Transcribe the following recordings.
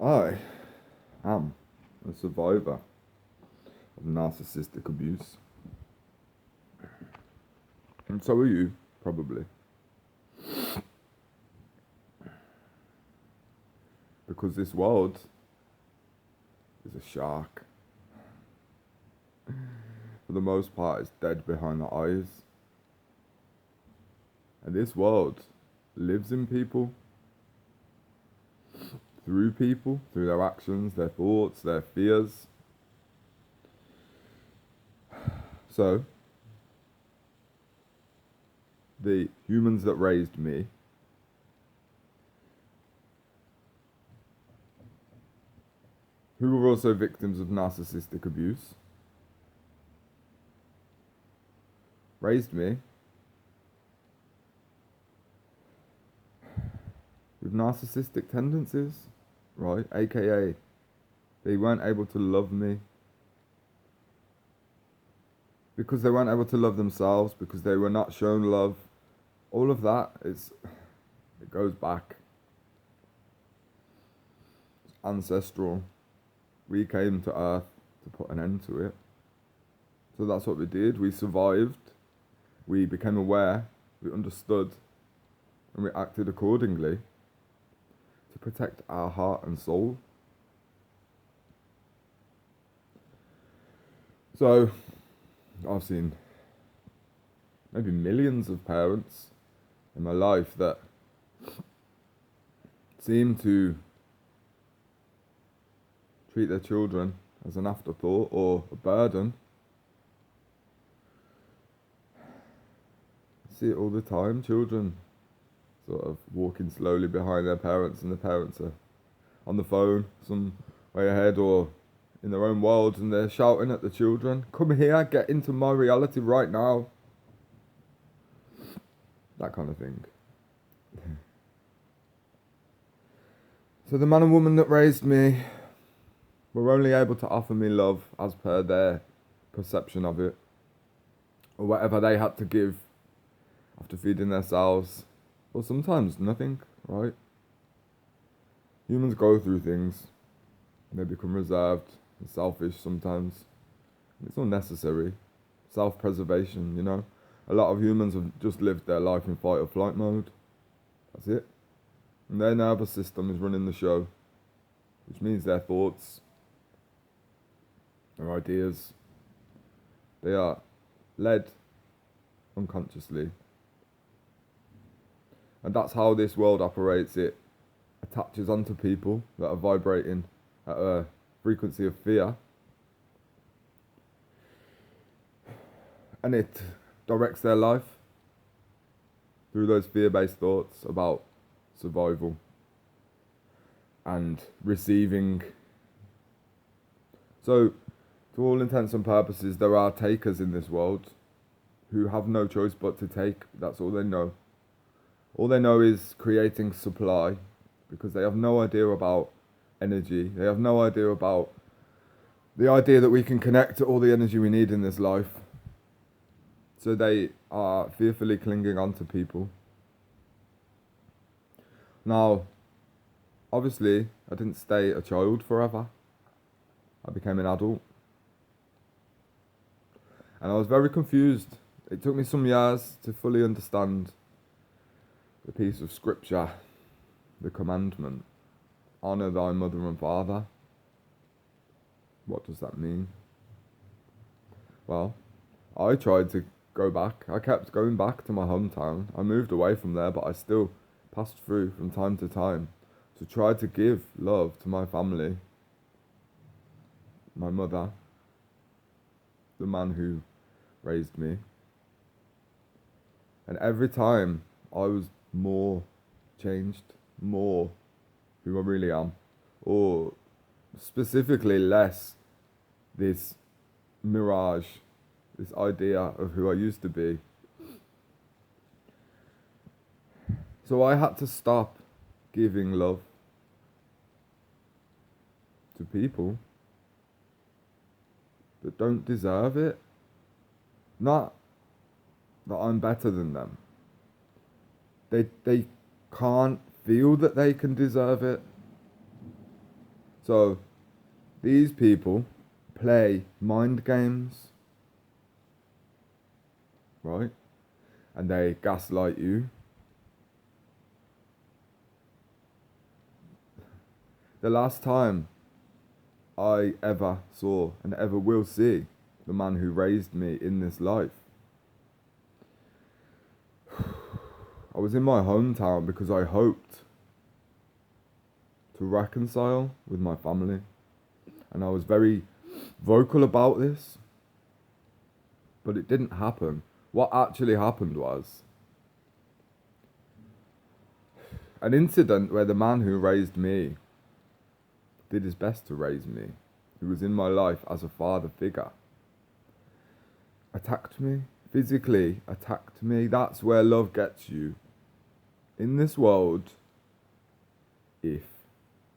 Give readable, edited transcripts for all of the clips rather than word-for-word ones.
I am a survivor of narcissistic abuse. And so are you, probably. Because this world is a shark. For the most part, it's dead behind the eyes. And this world lives in people, through their actions, their thoughts, their fears. So, the humans that raised me who were also victims of narcissistic abuse raised me with narcissistic tendencies, right? AKA, they weren't able to love me because they weren't able to love themselves, because they were not shown love. All of that it goes back. It's ancestral. We came to Earth to put an end to it. So that's what we did. We survived. We became aware. We understood. And we acted accordingly to protect our heart and soul. So, I've seen maybe millions of parents in my life that seem to treat their children as an afterthought or a burden. I see it all the time. Children sort of walking slowly behind their parents, and the parents are on the phone some way ahead or in their own world, and they're shouting at the children, "Come here, get into my reality right now." That kind of thing. So the man and woman that raised me were only able to offer me love as per their perception of it, or whatever they had to give after feeding themselves, or sometimes nothing, right? Humans go through things, they become reserved and selfish sometimes. It's unnecessary. Self-preservation, you know. A lot of humans have just lived their life in fight or flight mode. That's it. And their nervous system is running the show, which means their thoughts, their ideas, they are led unconsciously. And that's how this world operates. It attaches onto people that are vibrating at a frequency of fear, and it directs their life through those fear-based thoughts about survival and receiving. So, to all intents and purposes, there are takers in this world who have no choice but to take. That's all they know. All they know is creating supply, because they have no idea about energy. They have no idea about the idea that we can connect to all the energy we need in this life. So they are fearfully clinging on to people. Now, obviously, I didn't stay a child forever. I became an adult. And I was very confused. It took me some years to fully understand the piece of scripture, the commandment, honour thy mother and father. What does that mean? Well, I tried to go back. I kept going back to my hometown. I moved away from there, but I still passed through from time to time to try to give love to my family, my mother, the man who raised me. And every time I was more changed, more who I really am, or specifically less this mirage, this idea of who I used to be. So I had to stop giving love to people that don't deserve it. Not that I'm better than them. They can't feel that they can deserve it. So these people play mind games, right? And they gaslight you. The last time I ever saw and ever will see the man who raised me in this life, I was in my hometown because I hoped to reconcile with my family. And I was very vocal about this, but it didn't happen. What actually happened was an incident where the man who raised me did his best to raise me, who was in my life as a father figure, attacked me, physically attacked me. That's where love gets you in this world if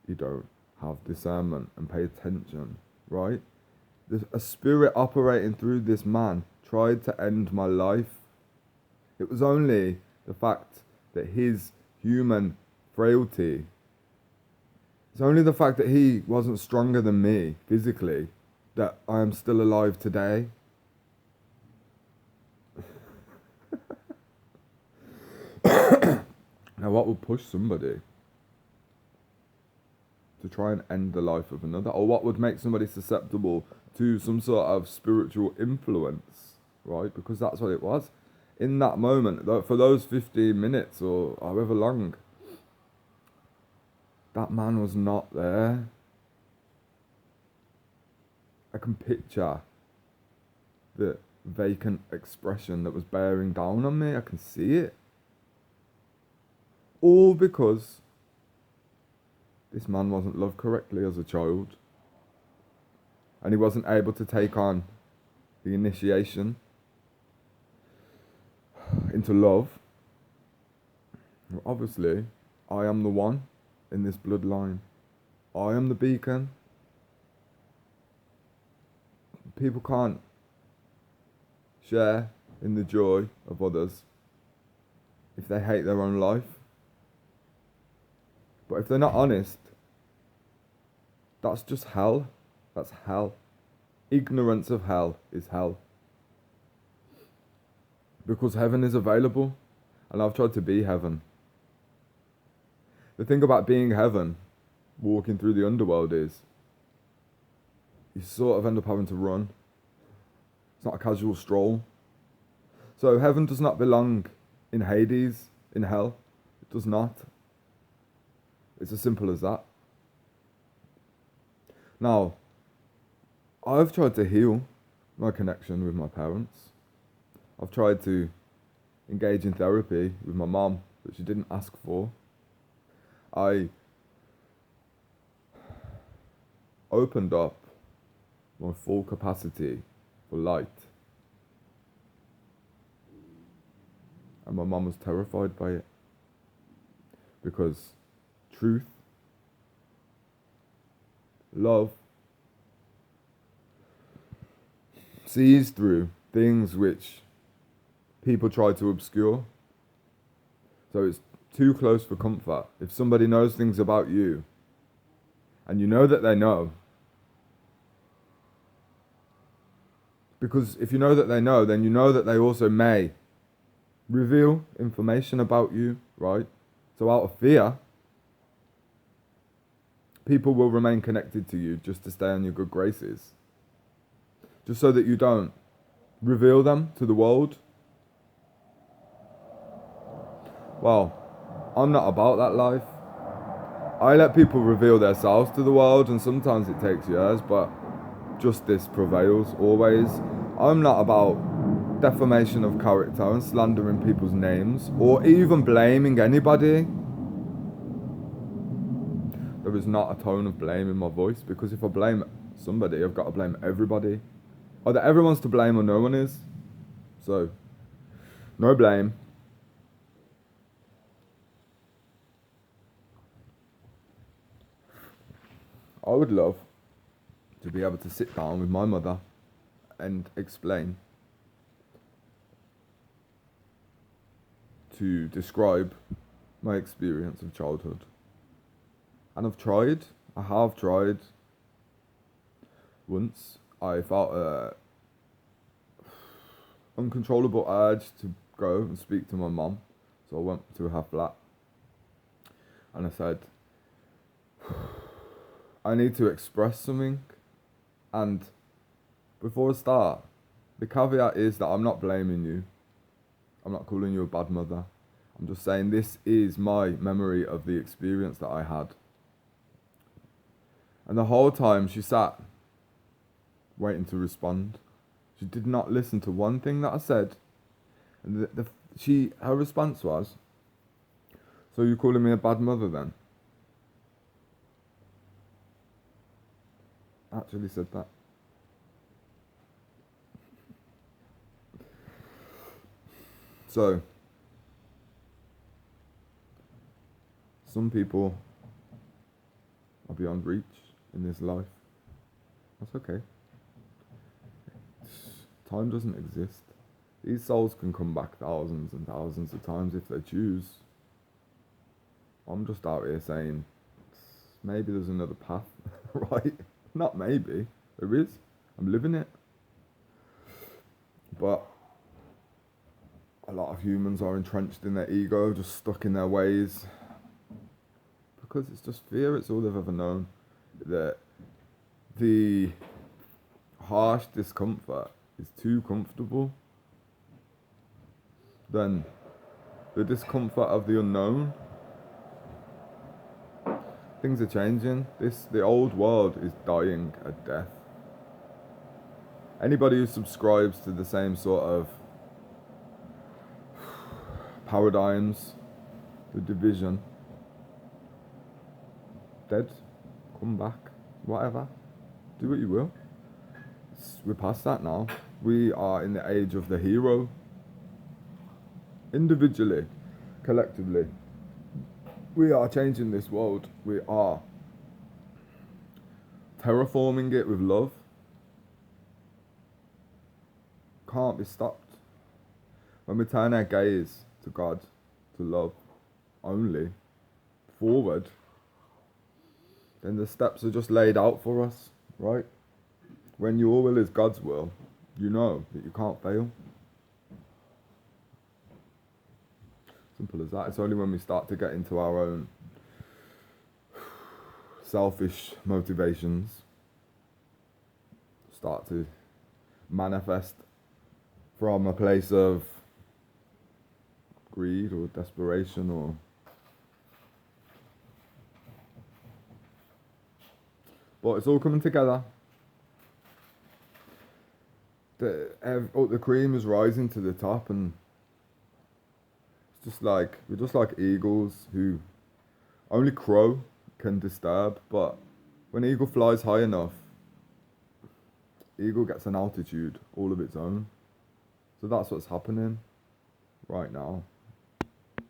you don't have discernment and pay attention, right? There's a spirit operating through this man tried to end my life. It was only the fact that his human frailty, it's only the fact that he wasn't stronger than me physically that I am still alive today. Now, what will push somebody to try and end the life of another? Or what would make somebody susceptible to some sort of spiritual influence, right? Because that's what it was. In that moment, for those 15 minutes or however long, that man was not there. I can picture the vacant expression that was bearing down on me. I can see it. All because this man wasn't loved correctly as a child. And he wasn't able to take on the initiation into love. Well, obviously, I am the one in this bloodline. I am the beacon. People can't share in the joy of others if they hate their own life. But if they're not honest, that's just hell. That's hell. Ignorance of hell is hell. Because heaven is available, and I've tried to be heaven. The thing about being heaven, walking through the underworld, is you sort of end up having to run. It's not a casual stroll. So heaven does not belong in Hades, in hell. It does not. It's as simple as that. Now, I've tried to heal my connection with my parents. I've tried to engage in therapy with my mom, but she didn't ask for. I opened up my full capacity for light. And my mom was terrified by it. Because truth, love, sees through things which people try to obscure. So it's too close for comfort. If somebody knows things about you, and you know that they know, because if you know that they know, then you know that they also may reveal information about you, right? So out of fear, people will remain connected to you just to stay on your good graces. Just so that you don't reveal them to the world. Well, I'm not about that life. I let people reveal themselves to the world, and sometimes it takes years, but justice prevails always. I'm not about defamation of character and slandering people's names, or even blaming anybody. There is not a tone of blame in my voice, because if I blame somebody, I've got to blame everybody. Either everyone's to blame or no one is. So, no blame. I would love to be able to sit down with my mother and explain, to describe my experience of childhood. And I've tried, I have tried. Once I felt a uncontrollable urge to go and speak to my mum, so I went to her flat and I said, I need to express something. And before I start, the caveat is that I'm not blaming you. I'm not calling you a bad mother. I'm just saying this is my memory of the experience that I had. And the whole time she sat waiting to respond. She did not listen to one thing that I said. And her response was, so you're calling me a bad mother then? Actually said that. So, some people are beyond reach in this life. That's okay. Time doesn't exist. These souls can come back thousands and thousands of times if they choose. I'm just out here saying, maybe there's another path, right? Not maybe, there is. I'm living it. But a lot of humans are entrenched in their ego, just stuck in their ways. Because it's just fear, it's all they've ever known. The harsh discomfort is too comfortable. Then the discomfort of the unknown. Things are changing. The old world is dying a death. Anybody who subscribes to the same sort of paradigms, the division, dead, come back, whatever, do what you will. We're past that now. We are in the age of the hero. Individually, collectively, we are changing this world. We are terraforming it with love. Can't be stopped. When we turn our gaze to God, to love only, forward, then the steps are just laid out for us, right? When your will is God's will, you know that you can't fail. Simple as that. It's only when we start to get into our own selfish motivations, start to manifest from a place of greed or desperation or but it's all coming together. The cream is rising to the top, and it's just like we're just like eagles who only crow can disturb, but when an eagle flies high enough, eagle gets an altitude all of its own. So that's what's happening right now.